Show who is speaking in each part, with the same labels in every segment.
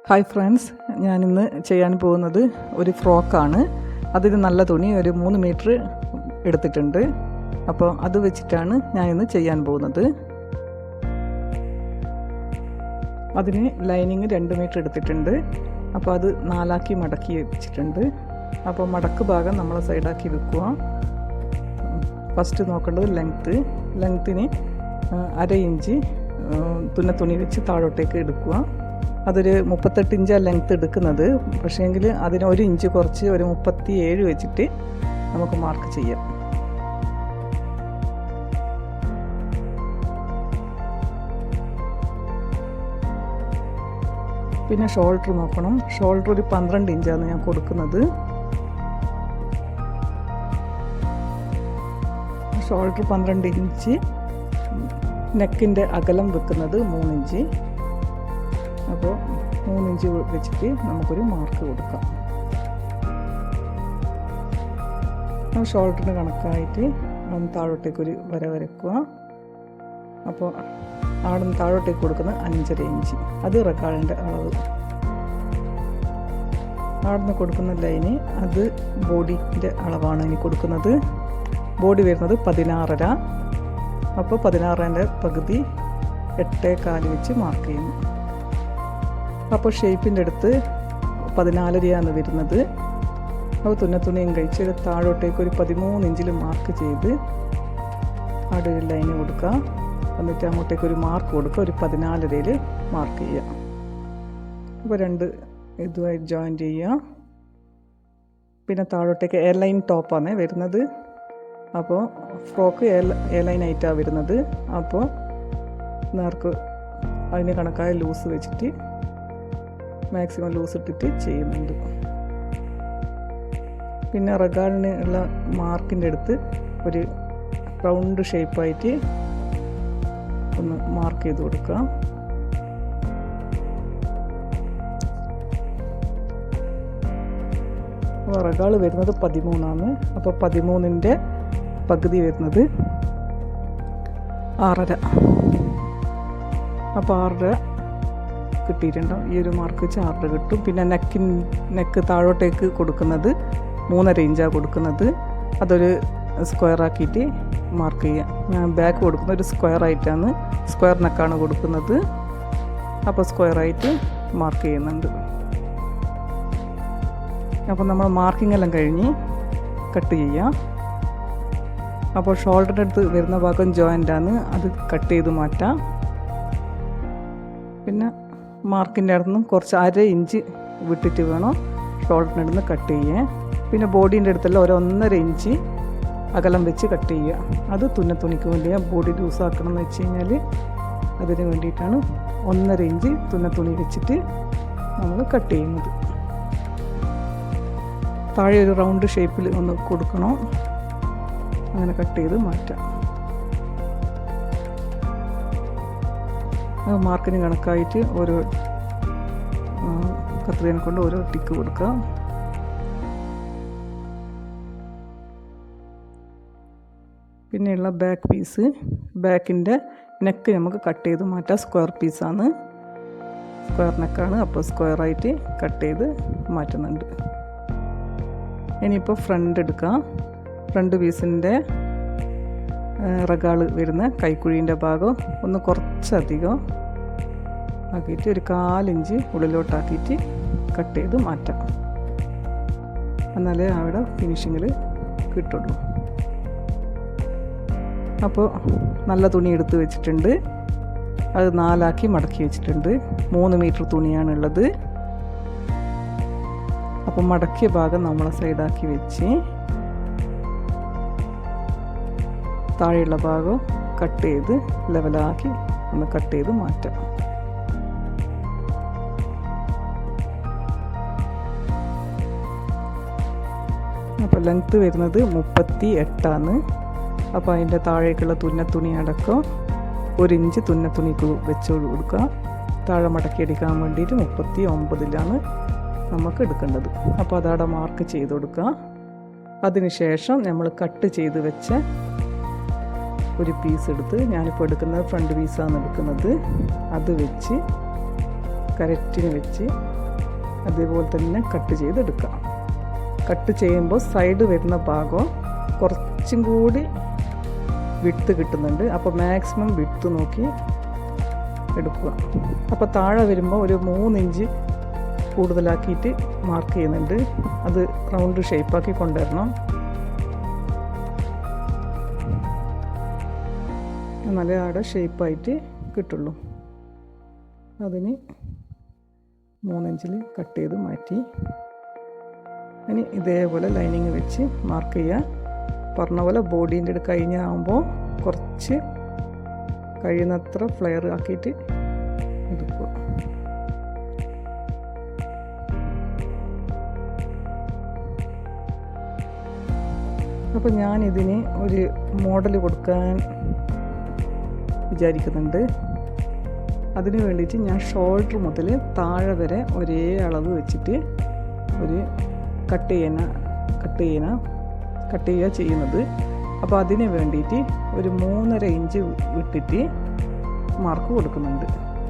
Speaker 1: Hi friends, ഞാനിന്ന് ചെയ്യാൻ പോകുന്നത് ഒരു ഫ്രോക്കാണ്. അതിന് നല്ല തുണി ഒരു 3 മീറ്റർ എടുത്തിട്ടുണ്ട്. അപ്പോൾ അത് വെച്ചിട്ടാണ് ഞാനിന്ന് ചെയ്യാൻ പോകുന്നത്. അതിന് ലൈനിങ് 2 മീറ്റർ എടുത്തിട്ടുണ്ട്. അപ്പോൾ അത് 4 മടക്കി വെച്ചിട്ടുണ്ട്. അപ്പോൾ മടക്ക് ഭാഗം നമ്മൾ സൈഡാക്കി വെക്കുക. ഫസ്റ്റ് നോക്കേണ്ടത് ലെങ്ത്തിന് 1/2 ഇഞ്ച് തുണി വെച്ച് താഴോട്ടേക്ക് എടുക്കുക. അതൊരു 38 ഇഞ്ചാണ് ലെങ്ത്ത് എടുക്കുന്നത്. പക്ഷേങ്കിൽ അതിന് 1 ഇഞ്ച് കുറച്ച് ഒരു 37 വെച്ചിട്ട് നമുക്ക് മാർക്ക് ചെയ്യാം. പിന്നെ ഷോൾഡർ നോക്കണം. ഷോൾഡർ ഒരു 12 ഇഞ്ചാണ് ഞാൻ കൊടുക്കുന്നത്. ഷോൾഡർ 12 ഇഞ്ച്, നെക്കിൻ്റെ അകലം വെക്കുന്നത് 3 ഇഞ്ച്. അപ്പോൾ 3 ഇഞ്ച് വെച്ചിട്ട് നമുക്കൊരു മാർക്ക് കൊടുക്കാം. ഷോൾഡറിന് കണക്കായിട്ട് താഴോട്ടേക്കൊരു വര വരയ്ക്കുക. അപ്പോൾ അവിടെ നിന്ന് താഴോട്ടേക്ക് കൊടുക്കുന്നത് 5.5 ഇഞ്ച്. അത് റെക്കാർഡിൻ്റെ അളവ്. അവിടെ നിന്ന് കൊടുക്കുന്ന ലൈന് അത് ബോഡിൻ്റെ അളവാണ് ഇനി കൊടുക്കുന്നത്. ബോഡി വരുന്നത് 16.5. അപ്പോൾ 16ൻ്റെ പകുതി 8.25 വെച്ച് മാർക്ക് ചെയ്യുന്നു. അപ്പോൾ ഷേപ്പിൻ്റെ അടുത്ത് 14.5 വരുന്നത്. അപ്പോൾ തുണിയും കഴിച്ച് താഴോട്ടേക്ക് ഒരു 13 ഇഞ്ചിൽ മാർക്ക് ചെയ്ത് അവിടെ ഒരു ലൈന് കൊടുക്കുക. എന്നിട്ട് അങ്ങോട്ടേക്ക് ഒരു മാർക്ക് കൊടുക്കുക. ഒരു 14.5 മാർക്ക് ചെയ്യുക. അപ്പോൾ 2 ഇതുമായി ജോയിൻ ചെയ്യുക. പിന്നെ താഴോട്ടേക്ക് എ ലൈൻ ടോപ്പാണ് വരുന്നത്. അപ്പോൾ ഫ്രോക്ക് എ ലൈൻ ആയിട്ടാണ് വരുന്നത്. അപ്പോൾ നേർക്ക് അതിന് കണക്കായ ലൂസ് വെച്ചിട്ട് മാക്സിമം ലൂസ് ഇട്ടിട്ട് ചെയ്യുന്നുണ്ട്. പിന്നെ റഗാളിന് ഉള്ള മാർക്കിൻ്റെ അടുത്ത് ഒരു റൗണ്ട് ഷേപ്പായിട്ട് ഒന്ന് മാർക്ക് ചെയ്ത് കൊടുക്കുക. റഗാൾ വരുന്നത് 13ആണ്. അപ്പോൾ 13ൻ്റെ പകുതി വരുന്നത് 6.5. അപ്പോൾ 6.5 കിട്ടിയിട്ടുണ്ടാവും. ഈ ഒരു മാർക്ക് വെച്ച് 6 കിട്ടും. പിന്നെ നെക്ക് താഴോട്ടേക്ക് കൊടുക്കുന്നത് 3.5 ഇഞ്ചാണ് കൊടുക്കുന്നത്. അതൊരു സ്ക്വയറാക്കിയിട്ട് മാർക്ക് ചെയ്യുക. ഞാൻ ബാക്ക് കൊടുക്കുന്നത് ഒരു സ്ക്വയറായിട്ടാണ്, സ്ക്വയർ നെക്കാണ് കൊടുക്കുന്നത്. അപ്പോൾ സ്ക്വയറായിട്ട് മാർക്ക് ചെയ്യുന്നുണ്ട്. അപ്പോൾ നമ്മൾ മാർക്കിംഗ് എല്ലാം കഴിഞ്ഞ് കട്ട് ചെയ്യാം. അപ്പോൾ ഷോൾഡറിൻ്റെ അടുത്ത് വരുന്ന ഭാഗം ജോയിൻ്റാണ്, അത് കട്ട് ചെയ്ത് മാറ്റാം. പിന്നെ മാർക്കിൻ്റെ അടുത്ത് നിന്ന് കുറച്ച് 1/2 ഇഞ്ച് വിട്ടിട്ട് വേണം ഷോൾഡറിൻ്റെ അടുത്ത് കട്ട് ചെയ്യാൻ. പിന്നെ ബോഡീൻ്റെ അടുത്തെല്ലാം ഒരു 1.5 ഇഞ്ച് അകലം വെച്ച് കട്ട് ചെയ്യുക. അത് തുണിക്ക് വേണ്ടിയാണ്. ബോഡി ലൂസാക്കണം എന്ന് വെച്ച് കഴിഞ്ഞാൽ അതിന് വേണ്ടിയിട്ടാണ് 1.5 ഇഞ്ച് തുണി വെച്ചിട്ട് നമ്മൾ കട്ട് ചെയ്യുന്നത്. താഴെ ഒരു റൗണ്ട് ഷേപ്പിൽ ഒന്ന് കൊടുക്കണം. അങ്ങനെ കട്ട് ചെയ്ത് മാറ്റാം. മാർക്കിന് കണക്കായിട്ട് ഓരോ കത്രികനെ കൊണ്ട് ഓരോ ടിക്ക് കൊടുക്കുക. പിന്നെയുള്ള ബാക്ക് പീസ്, ബാക്കിൻ്റെ നെക്ക് നമുക്ക് കട്ട് ചെയ്ത് മാറ്റാം. സ്ക്വയർ പീസാണ്, സ്ക്വയർ നെക്കാണ്. അപ്പോൾ സ്ക്വയറായിട്ട് കട്ട് ചെയ്ത് മാറ്റുന്നുണ്ട്. ഇനിയിപ്പോൾ ഫ്രണ്ട് എടുക്കാം. ഫ്രണ്ട് പീസിൻ്റെ റഗാള് വരുന്ന കൈക്കുഴീൻ്റെ ഭാഗം ഒന്ന് കുറച്ചധികം ആക്കിയിട്ട് ഒരു 1/4 ഇഞ്ച് ഉള്ളിലോട്ടാക്കിയിട്ട് കട്ട് ചെയ്ത് മാറ്റാം. എന്നാലേ അവിടെ ഫിനിഷിങ്ങിൽ കിട്ടുള്ളൂ. അപ്പോൾ നല്ല തുണി എടുത്ത് വെച്ചിട്ടുണ്ട്. അത് 4 മടക്കി വെച്ചിട്ടുണ്ട്. 3 മീറ്റർ തുണിയാണുള്ളത്. അപ്പോൾ മടക്കിയ ഭാഗം നമ്മളെ സൈഡാക്കി വെച്ച് താഴെയുള്ള ഭാഗം കട്ട് ചെയ്ത് ലെവലാക്കി ഒന്ന് കട്ട് ചെയ്ത് മാറ്റാം. അപ്പോൾ ലെങ്ത്ത് വരുന്നത് 38ആണ്. അപ്പോൾ അതിൻ്റെ താഴേക്കുള്ള തുണി അടക്കം 1 ഇഞ്ച് തുണിക്ക് വെച്ച് കൊടുക്കുക. താഴെ മടക്കിയെടുക്കാൻ വേണ്ടിയിട്ട് 39ലാണ് നമുക്ക് എടുക്കേണ്ടത്. അപ്പോൾ അതവിടെ മാർക്ക് ചെയ്ത് കൊടുക്കുക. അതിനുശേഷം നമ്മൾ കട്ട് ചെയ്ത് വെച്ച ഒരു പീസ് എടുത്ത്, ഞാനിപ്പോൾ എടുക്കുന്നത് ഫ്രണ്ട് പീസാണ് എടുക്കുന്നത്, അത് വെച്ച് കറക്റ്റിന് വെച്ച് അതേപോലെ തന്നെ കട്ട് ചെയ്തെടുക്കാം. കട്ട് ചെയ്യുമ്പോൾ സൈഡ് വരുന്ന ഭാഗം കുറച്ചും കൂടി വിട്ട് കിട്ടുന്നുണ്ട്. അപ്പോൾ മാക്സിമം വിട്ട് നോക്കി എടുക്കുക. അപ്പോൾ താഴെ വരുമ്പോൾ ഒരു 3 ഇഞ്ച് കൂടുതലാക്കിയിട്ട് മാർക്ക് ചെയ്യുന്നുണ്ട്. അത് റൗണ്ട് ഷേപ്പാക്കി കൊണ്ടുവരണം. നല്ല ആടെ ഷേപ്പായിട്ട് കിട്ടുള്ളൂ. അതിന് 3 ഇഞ്ചിൽ കട്ട് ചെയ്ത് മാറ്റി. ഇനി ഇതേപോലെ ലൈനിങ് വെച്ച് മാർക്ക് ചെയ്യുക. പറഞ്ഞ പോലെ ബോഡീൻ്റെ കഴിഞ്ഞാകുമ്പോൾ കുറച്ച് കഴിയുന്നത്ര ഫ്ലെയർ ആക്കിയിട്ട് എടുക്കുക. അപ്പോൾ ഞാനിതിന് ഒരു മോഡൽ കൊടുക്കാൻ വിചാരിക്കുന്നുണ്ട്. അതിന് വേണ്ടിയിട്ട് ഞാൻ ഷോൾഡർ മുതൽ താഴെ വരെ ഒരേ അളവ് വെച്ചിട്ട് ഒരു കട്ട് ചെയ്യുക ചെയ്യുന്നത്. അപ്പോൾ അതിന് വേണ്ടിയിട്ട് ഒരു 3.5 ഇഞ്ച് വിട്ടിട്ട് മാർക്ക് കൊടുക്കുന്നുണ്ട്.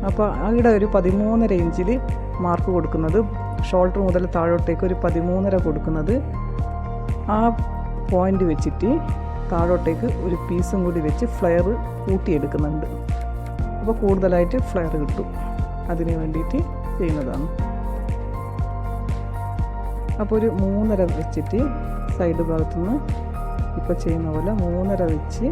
Speaker 1: അപ്പോൾ അവിടെ ഒരു 13.5 ഇഞ്ചിൽ മാർക്ക് കൊടുക്കുന്നത്, ഷോൾഡർ മുതൽ താഴോട്ടേക്ക് ഒരു 13.5 കൊടുക്കുന്നത്. ആ പോയിൻ്റ് വെച്ചിട്ട് താഴോട്ടേക്ക് ഒരു പീസും കൂടി വെച്ച് ഫ്ലെയർ കൂട്ടിയെടുക്കുന്നുണ്ട്. അപ്പോൾ കൂടുതലായിട്ട് ഫ്ലെയർ കിട്ടും. അതിന് വേണ്ടിയിട്ട് ചെയ്യുന്നതാണ്. അപ്പോൾ ഒരു 3.5 വെച്ചിട്ട് സൈഡ് ഭാഗത്തുനിന്ന് ഇപ്പോൾ ചെയ്യുന്ന പോലെ 3.5 വെച്ച്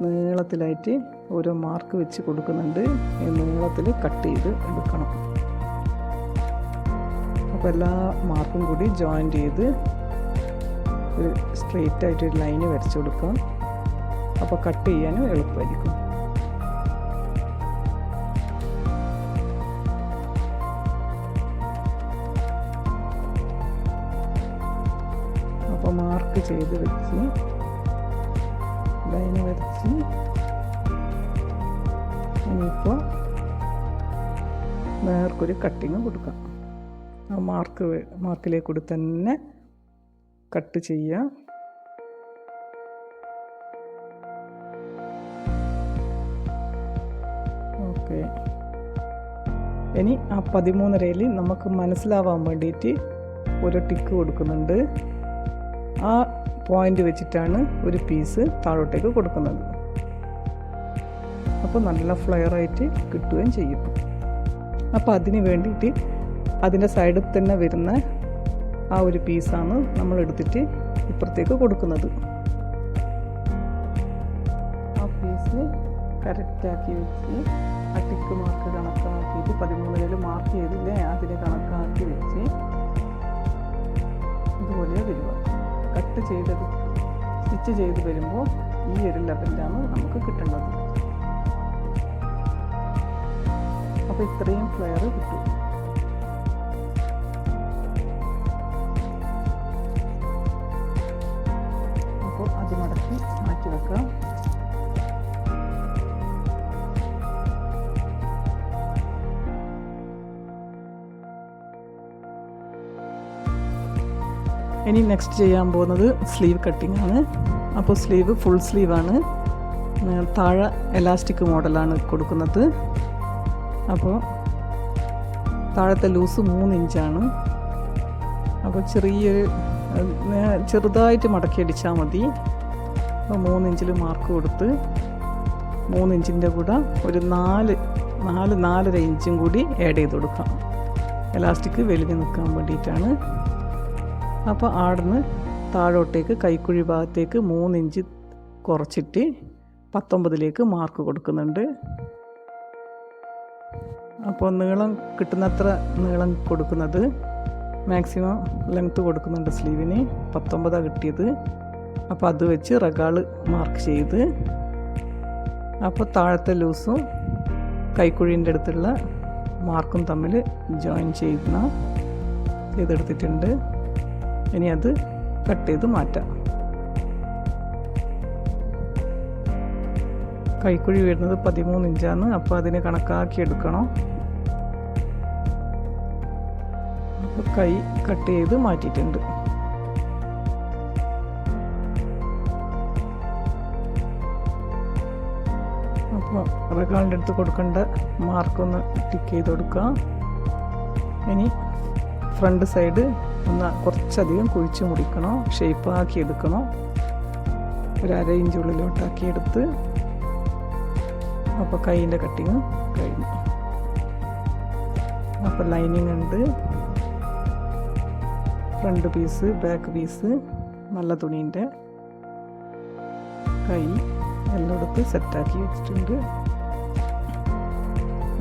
Speaker 1: നീളത്തിലായിട്ട് ഓരോ മാർക്ക് വെച്ച് കൊടുക്കുന്നുണ്ട്. ഈ നീളത്തിൽ കട്ട് ചെയ്ത് എടുക്കണം. അപ്പോൾ എല്ലാ മാർക്കും കൂടി ജോയിൻ്റ് ചെയ്ത് ഒരു സ്ട്രെയിറ്റ് ആയിട്ടൊരു ലൈന് വരച്ച് കൊടുക്കാം. അപ്പോൾ കട്ട് ചെയ്യാനും എളുപ്പമായിരിക്കും. അപ്പോൾ മാർക്ക് ചെയ്ത് വെച്ച് ലൈന് വരച്ച് ഇനിയിപ്പോൾ നേർക്കൊരു കട്ടിങ് കൊടുക്കാം. ആ മാർക്കിലേക്ക് കൂടി തന്നെ കട്ട് ചെയ്യുക. ഓക്കെ. ഇനി ആ 13.5-ൽ നമുക്ക് മനസ്സിലാവാൻ വേണ്ടിയിട്ട് ഒരു ടിക്ക് കൊടുക്കുന്നുണ്ട്. ആ പോയിൻ്റ് വെച്ചിട്ടാണ് ഒരു പീസ് താഴോട്ടേക്ക് കൊടുക്കുന്നത്. അപ്പോൾ നല്ല ഫ്ലെയറായിട്ട് കിട്ടുകയും ചെയ്യും. അപ്പോൾ അതിന് വേണ്ടിയിട്ട് അതിൻ്റെ സൈഡിൽ തന്നെ വരുന്ന ആ ഒരു പീസാണ് നമ്മൾ എടുത്തിട്ട് ഇപ്പുറത്തേക്ക് കൊടുക്കുന്നത്. ആ പീസ് കറക്റ്റാക്കി വെച്ച് ആ ടിക്ക് മാർക്ക് കണക്കാക്കിയിട്ട് 13.5 മാർക്ക് ചെയ്തില്ലേ, അതിന് കണക്കാക്കി വെച്ച് ഇതുപോലെ വരിക. കട്ട് ചെയ്തത് സ്റ്റിച്ച് ചെയ്ത് വരുമ്പോൾ ഈ ഒരു ലെവലിലാണ് നമുക്ക് കിട്ടേണ്ടത്. അപ്പോൾ ഇത്രയും ഫ്ലെയർ കിട്ടും. അപ്പോൾ അത് മടക്കി മാറ്റി വെക്കാം. ഇനി നെക്സ്റ്റ് ചെയ്യാൻ പോകുന്നത് സ്ലീവ് കട്ടിംഗ് ആണ്. അപ്പോൾ സ്ലീവ് ഫുൾ സ്ലീവാണ്. താഴെ എലാസ്റ്റിക് മോഡലാണ് കൊടുക്കുന്നത്. അപ്പോൾ താഴത്തെ ലൂസ് 3 ഇഞ്ചാണ്. അപ്പോൾ ചെറുതായിട്ട് മടക്കി അടിച്ചാൽ മതി. അപ്പോൾ 3 ഇഞ്ചിൽ മാർക്ക് കൊടുത്ത് 3 ഇഞ്ചിൻ്റെ കൂടെ ഒരു 4.5 ഇഞ്ചും കൂടി ആഡ് ചെയ്ത് കൊടുക്കാം. എലാസ്റ്റിക് വലിഞ്ഞ് നിൽക്കാൻ വേണ്ടിയിട്ടാണ്. അപ്പോൾ ആടുന്ന് താഴോട്ടേക്ക് കൈക്കുഴി ഭാഗത്തേക്ക് 3 ഇഞ്ച് കുറച്ചിട്ട് 19ലേക്ക് മാർക്ക് കൊടുക്കുന്നുണ്ട്. അപ്പോൾ നീളം കിട്ടുന്നത്ര നീളം കൊടുക്കുന്നത്, മാക്സിമം ലെങ്ത്ത് കൊടുക്കുന്നുണ്ട് സ്ലീവിന്. 19 കിട്ടിയത്. അപ്പോൾ അത് വെച്ച് റഗാള് മാർക്ക് ചെയ്ത്, അപ്പോൾ താഴത്തെ ലൂസും കൈക്കുഴീൻ്റെ അടുത്തുള്ള മാർക്കും തമ്മിൽ ജോയിൻ ചെയ്തെടുത്തിട്ടുണ്ട്. ഇനി അത് കട്ട് ചെയ്ത് മാറ്റാം. കൈക്കുഴി വരുന്നത് 13 ഇഞ്ചാണ്. അപ്പോൾ അതിന് കണക്കാക്കി എടുക്കണം. അപ്പോൾ കൈ കട്ട് ചെയ്ത് മാറ്റിയിട്ടുണ്ട്. അപ്പോൾ റെഗാളിൻ്റെ അടുത്ത് കൊടുക്കേണ്ട മാർക്കൊന്ന് ടിക്ക് ചെയ്ത് കൊടുക്കുക. ഇനി ഫ്രണ്ട് സൈഡ് ഒന്ന് കുറച്ചധികം കുഴിച്ച് മുറിക്കണം, ഷേപ്പാക്കി എടുക്കണം. ഒരു 1/2 ഇഞ്ച് ഉള്ളിലോട്ടാക്കി എടുത്ത് അപ്പോൾ കൈയിൻ്റെ കട്ടിങ് കഴിഞ്ഞു. അപ്പോൾ ലൈനിങ് ഉണ്ട്, ഫ്രണ്ട് പീസ്, ബാക്ക് പീസ്, നല്ല തുണീൻ്റെ കൈ എല്ലാം എടുത്ത് സെറ്റാക്കി വെച്ചിട്ടുണ്ട്.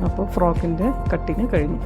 Speaker 1: അപ്പോൾ ഫ്രോക്കിൻ്റെ കട്ടിങ് കഴിഞ്ഞു.